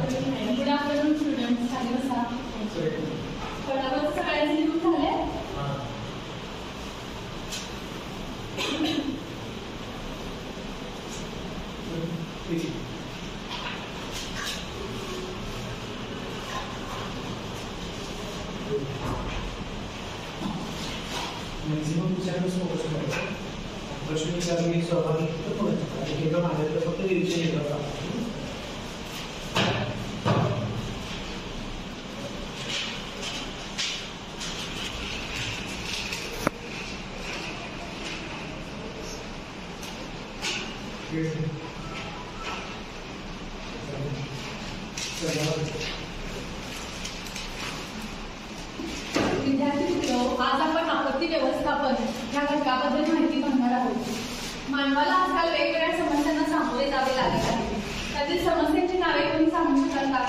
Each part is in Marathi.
Good afternoon students. खाली बसा. फटाफट सगळ्यांचे लिहून झाले? मॅक्सिमम विचारच फोकस करायचं. प्रश्न विचारणे स्वाभाविक आणि केवळ माझ्या तर फक्त निरीक्षण येतात. विद्यार्थी मित्र, आज आपण आपत्ती व्यवस्थापन या घटकाबद्दल माहिती बघणार आहोत. मानवाला आजकाल वेगवेगळ्या समस्यांना सामोरे जावे लागत आहे. त्यातील समस्यांची नावे तुम्ही सांगू शकाल का?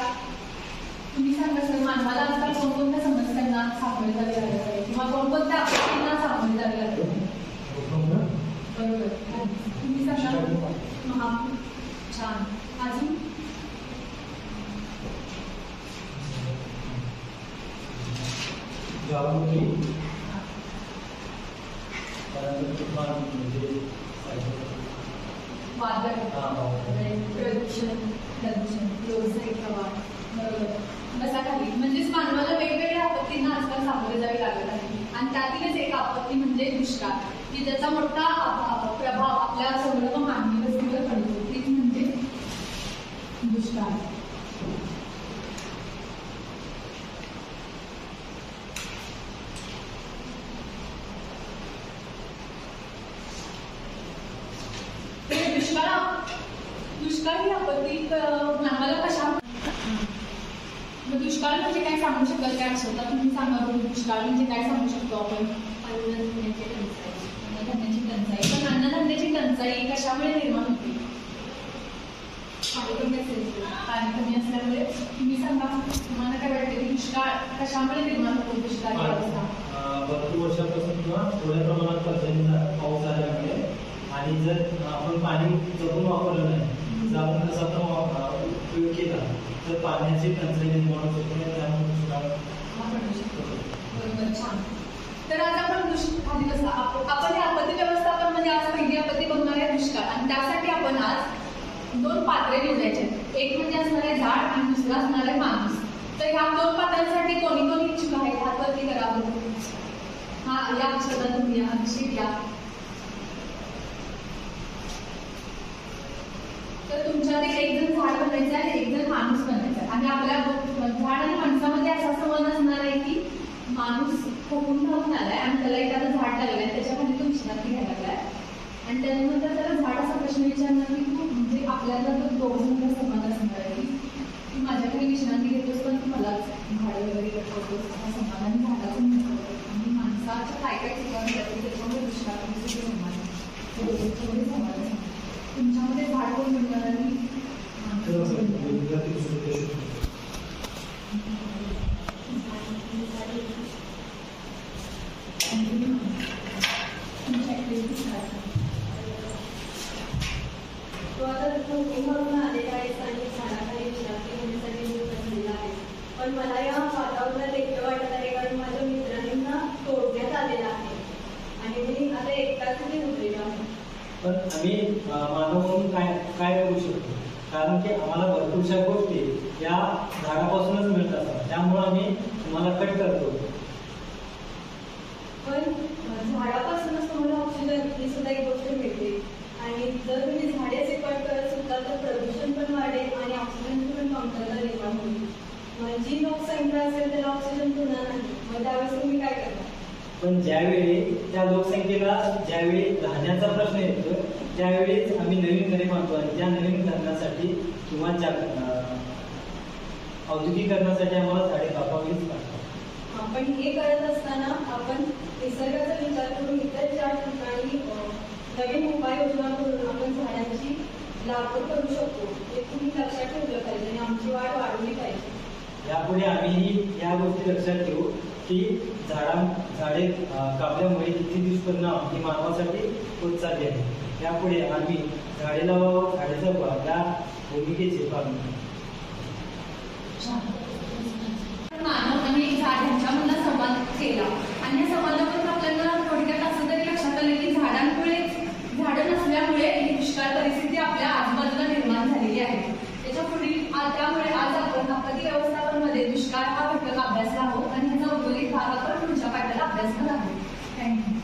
तुम्ही सांगा सर, मानवाला आजकाल कोणकोणत्या समस्यांना सामोरे जावे लागत आहे किंवा कोणकोणत्या आपत्तींना सामोरे जावे लागत आहे? बरोबर. तुम्ही सांगा. छान. अजून ज्वालामुखी वादळ, प्रदूषण, व्यावसायिक प्रवाह. बरोबर. बसा खाली. म्हणजेच मानवाला वेगवेगळ्या आपत्तींना आजकाल सामोरे जावे लागत आहे. आणि त्यातीलच एक आपत्ती म्हणजे दुष्काळ, की ज्याचा मोठा प्रभाव आपल्या संपूर्ण मानवी वस्तीवर पडतो. तीच म्हणजे दुष्काळ. दुष्काळ ही आपत्ती मानवाला कशा, दुष्काळ म्हणजे काय सांगू शकाल? काय असतं तुम्ही सांगा. दुष्काळ म्हणजे काय सांगू शकतो आपण? अन्नधान्याची टंचाई. पण अन्नधान्याची टंचाई कशामुळे निर्माण होते? पाणी कमी असल्यामुळे. तुम्ही सांगा, तुम्हाला काय वाटते की दुष्काळ कशामुळे निर्माण होतो? दुष्काळ अवस्था भरपूर वर्षापासून किंवा थोड्या प्रमाणात पाऊस झाल्यामुळे, आणि जर आपण पाणी जपून वापरलं नाही, जर आपण तसा उपयोग केला तर पाण्याची टंचाई निर्माण होऊ शकते. त्यामुळे दुष्काळ बरोबर. छान. तर आज आपण खाली बसा. आपण हे आपत्ती व्यवस्थापन म्हणजे आज पहिली आपत्ती बघणार आहे दुष्काळ. आणि त्यासाठी आपण आज 2 पात्रे निवडायचे. एक म्हणजे असणार आहे झाड आणि दुसरा असणार आहे माणूस. तर ह्या 2 पात्रांसाठी कोणी कोणी इच्छुक आहे? हातवरती करावं. हा, या अक्षरला तुम्ही या. अभिषेक या. तर तुमच्यात एक जण झाड बनायचं आहे, एक जण माणूस बनायचा आहे. आणि आपल्या झाड आणि माणसामध्ये असा संबंध असणार आहे की माणूस खोकून धावून आलाय आणि त्याला एखादं झाड लागलंय, त्याच्यामध्ये तो विश्रांती घ्यायला लागलाय. आणि त्यानंतर त्याला झाड असा प्रश्न विचारणार की तू म्हणजे आपल्याला तर दोघांचा संबंध असणार आहे की माझ्याकडे विश्रांती घेतोस पण तू मलाच झाड वगैरे करतोस असा संबंध. आणि झाडाचं महत्व आणि माणसाच्या काय काय ठिकाणी जाते त्याच्यामुळे दुष्काळ संबंध. तुमच्यामध्ये झाड कोण म्हणणार आणि पण मला या वातावरणात एकटं वाटत आहे, कारण माझ्या मित्रांना तोडण्यात आलेला आहे आणि मी आता एकटाच उरलेलो आहे. पण आम्ही मानव म्हणून काय करू शकतो? कारण की आम्हाला भरपूरशा गोष्टी या झाडापासूनच मिळत असतात. त्यामुळे आम्ही तुम्हाला कट करतो. पण झाडापासूनच तुम्हाला ऑक्सिजन ही सुद्धा एक गोष्ट मिळते. आणि जर तुम्ही झाडेच कट करत सुद्धा तर प्रदूषण पण वाढेल आणि ऑक्सिजनची पण कमतरता निर्माण होईल. जी लोकसंख्या असेल त्याला ऑक्सिजन पुन्हा नाही, मग त्यावेळेस तुम्ही काय करता? पण ज्यावेळी त्या लोकसंख्येला ज्यावेळी राहण्याचा प्रश्न येतो त्यावेळीच आम्ही नवीन घरे बांधतो. आणि त्या नवीन घरासाठी किंवा औद्योगिकरणासाठी आम्हाला झाडे कापावीच लागतात. आपण हे करत असताना आपण निसर्गाचा विचार करून इतर 4 ठिकाणी नवीन उपाययोजना करून आपण झाडांची लागवड करू शकतो. हे तुम्ही लक्षात ठेवलं पाहिजे आणि आमची वाढ वाढवली पाहिजे. यापुढे आम्हीही या गोष्टी लक्षात ठेवू की झाडे कापल्यामुळे किती दुष्परिणाम ही मानवासाठी होत चालली आहे. यापुढे आम्ही झाडे लावावं, झाडे जगवा या भूमिकेचे पालन करू. मानव आणि एक झाड यांच्यामधला संवाद केला आणि या संवादाबद्दल आपल्याला थोडक्यात असं तरी लक्षात आलं की झाडं नसल्यामुळे ही दुष्काळ परिस्थिती आपल्या आजूबाजूला निर्माण झालेली आहे. त्यामुळे आज आपण आपत्ती व्यवस्थापनामध्ये दुष्काळ हा घटक अभ्यासला आहोत आणि ह्याचा उर्वरित भाग आपण पुढच्या पाठाला अभ्यासणार आहोत. थँक्यू.